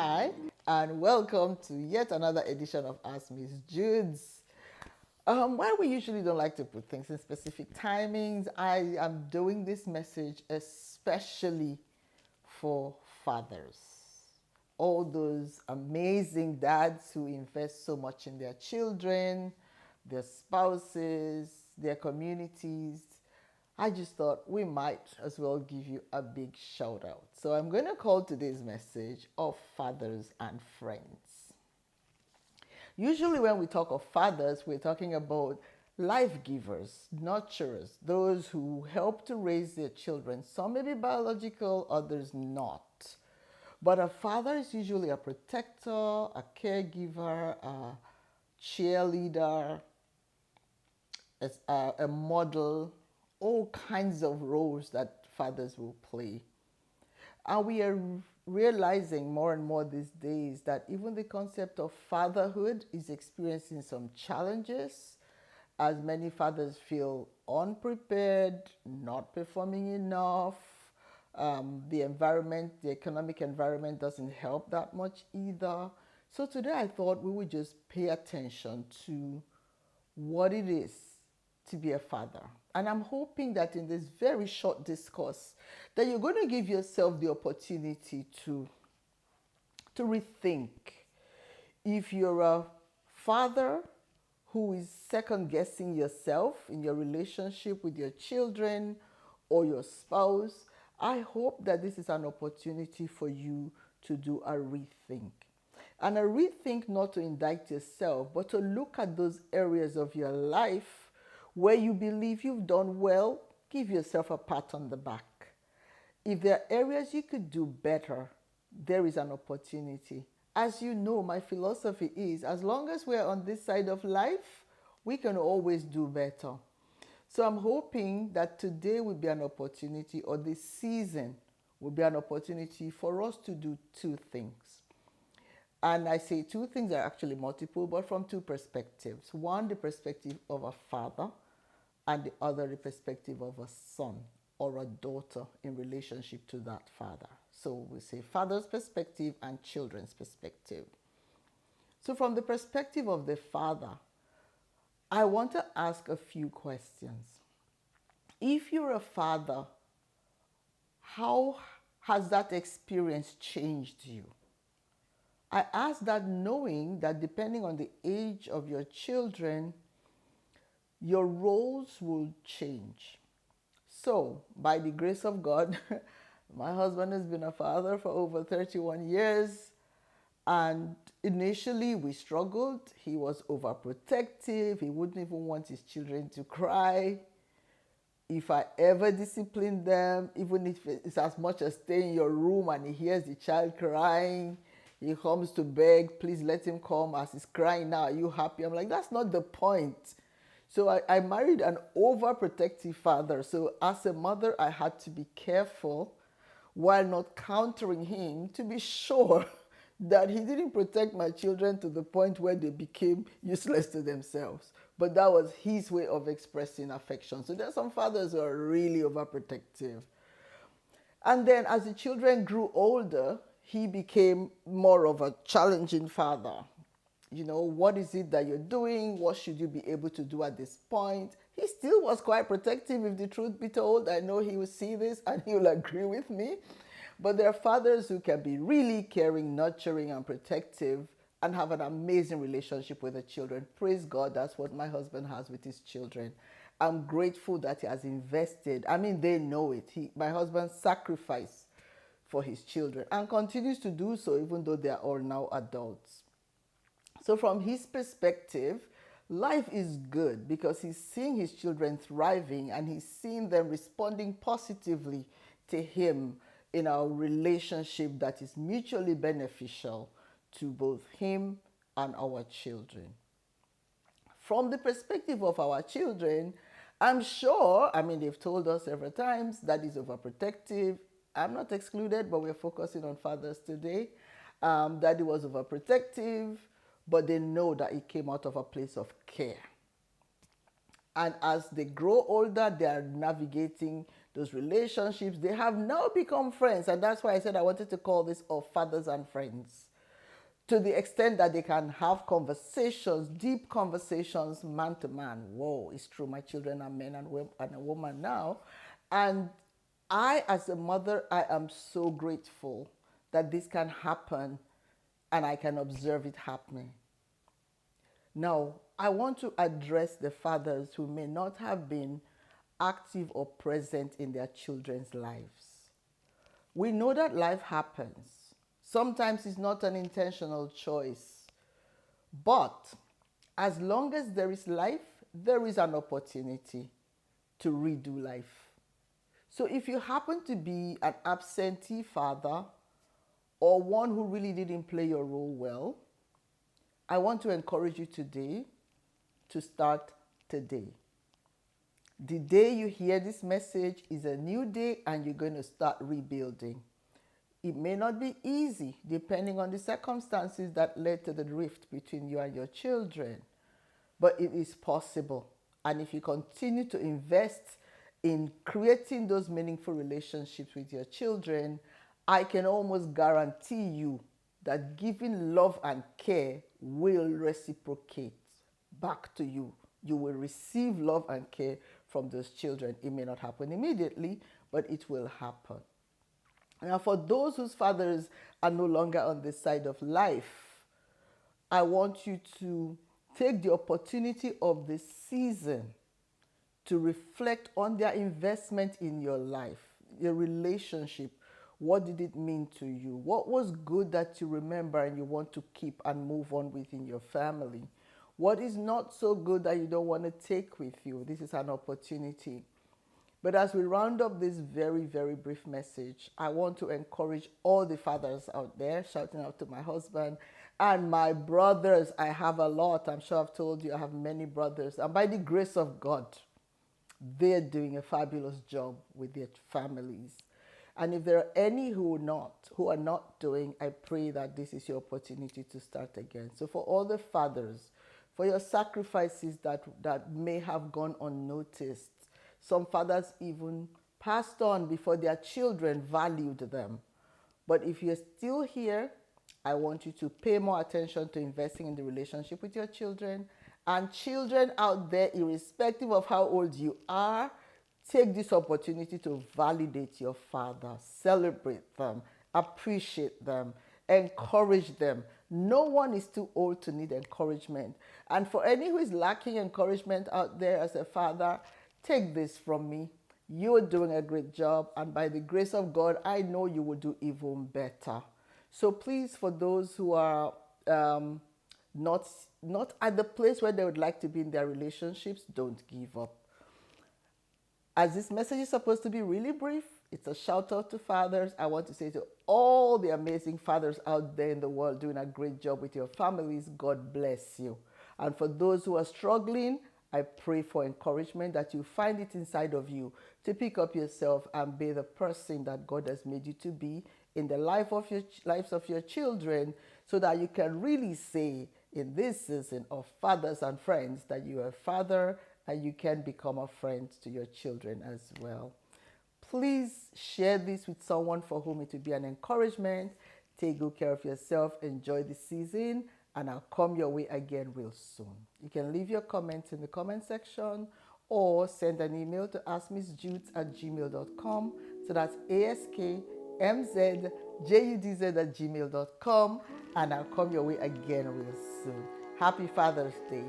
Hi, and welcome to yet another edition of Ask Miss Judes. While we usually don't like to put things in specific timings, I am doing this message especially for fathers. All those amazing dads who invest so much in their children, their spouses, their communities. I just thought we might as well give you a big shout out. So I'm going to call today's message of fathers and friends. Usually, when we talk of fathers, we're talking about life givers, nurturers, those who help to raise their children. Some may be biological, others not. But a father is usually a protector, a caregiver, a cheerleader, as a model, all kinds of roles that fathers will play. And we are realizing more and more these days that even the concept of fatherhood is experiencing some challenges, as many fathers feel unprepared, not performing enough. The environment, the economic environment doesn't help that much either. So today I thought we would just pay attention to what it is to be a father. And I'm hoping that in this very short discourse that you're going to give yourself the opportunity to rethink. If you're a father who is second guessing yourself in your relationship with your children or your spouse, I hope that this is an opportunity for you to do a rethink. And a rethink not to indict yourself, but to look at those areas of your life where you believe you've done well, give yourself a pat on the back. If there are areas you could do better, there is an opportunity. As you know, my philosophy is as long as we're on this side of life, we can always do better. So I'm hoping that today will be an opportunity, or this season will be an opportunity for us to do two things. And I say two things are actually multiple, but from two perspectives. One, the perspective of a father, and the other, the perspective of a son or a daughter in relationship to that father. So we say father's perspective and children's perspective. So, from the perspective of the father, I want to ask a few questions. If you're a father, how has that experience changed you? I ask that knowing that depending on the age of your children, your roles will change. So, by the grace of God, my husband has been a father for over 31 years. And initially, we struggled. He was overprotective. He wouldn't even want his children to cry. If I ever discipline them, even if it's as much as stay in your room and he hears the child crying, he comes to beg, please let him come as he's crying now. Are you happy? I'm like, that's not the point. So I married an overprotective father. So as a mother, I had to be careful while not countering him to be sure that he didn't protect my children to the point where they became useless to themselves. But that was his way of expressing affection. So there are some fathers who are really overprotective. And then as the children grew older, he became more of a challenging father. You know, what is it that you're doing? What should you be able to do at this point? He still was quite protective, if the truth be told. I know he will see this and he will agree with me. But there are fathers who can be really caring, nurturing, and protective and have an amazing relationship with the children. Praise God, that's what my husband has with his children. I'm grateful that he has invested. I mean, they know it. My husband sacrificed for his children and continues to do so even though they are all now adults. So from his perspective, life is good because he's seeing his children thriving and he's seeing them responding positively to him in a relationship that is mutually beneficial to both him and our children. From the perspective of our children, I'm sure, I mean, they've told us several times that is overprotective. I'm not excluded, but we're focusing on fathers today. Daddy was overprotective, but they know that it came out of a place of care. And as they grow older, they are navigating those relationships, they have now become friends. And that's why I said I wanted to call this Of Fathers and Friends. To the extent that they can have conversations, deep conversations, man to man. Whoa, it's true. My children are men and a woman now. And I, as a mother, I am so grateful that this can happen and I can observe it happening. Now, I want to address the fathers who may not have been active or present in their children's lives. We know that life happens. Sometimes it's not an intentional choice. But as long as there is life, there is an opportunity to redo life. So if you happen to be an absentee father or one who really didn't play your role well, I want to encourage you today to start today. The day you hear this message is a new day and you're going to start rebuilding. It may not be easy depending on the circumstances that led to the rift between you and your children, but it is possible. And if you continue to invest in creating those meaningful relationships with your children, I can almost guarantee you that giving love and care will reciprocate back to you. You will receive love and care from those children. It may not happen immediately, but it will happen. Now, for those whose fathers are no longer on this side of life, I want you to take the opportunity of this season to reflect on their investment in your life, your relationship. What did it mean to you? What was good that you remember and you want to keep and move on with in your family? What is not so good that you don't want to take with you? This is an opportunity. But as we round up this very, very brief message, I want to encourage all the fathers out there, shouting out to my husband and my brothers. I have a lot. I'm sure I've told you I have many brothers. And by the grace of God, they're doing a fabulous job with their families. And if there are any who are not doing, I pray that this is your opportunity to start again. So for all the fathers, for your sacrifices that may have gone unnoticed, some fathers even passed on before their children valued them. But if you're still here, I want you to pay more attention to investing in the relationship with your children. And children out there, irrespective of how old you are, take this opportunity to validate your father, celebrate them, appreciate them, encourage them. No one is too old to need encouragement. And for any who is lacking encouragement out there as a father, take this from me. You're doing a great job, and by the grace of God, I know you will do even better. So please, for those who are not at the place where they would like to be in their relationships, don't give up. As this message is supposed to be really brief, it's a shout out to fathers. I want to say to all the amazing fathers out there in the world doing a great job with your families, God bless you. And for those who are struggling, I pray for encouragement that you find it inside of you to pick up yourself and be the person that God has made you to be in the lives of your children, so that you can really say in this season of fathers and friends that you are a father and you can become a friend to your children as well. Please share this with someone for whom it will be an encouragement. Take good care of yourself. Enjoy the season. And I'll come your way again real soon. You can leave your comments in the comment section or send an email to askmissjudes@gmail.com. So that's askmzjudz@gmail.com. And I'll come your way again real soon. Happy Father's Day.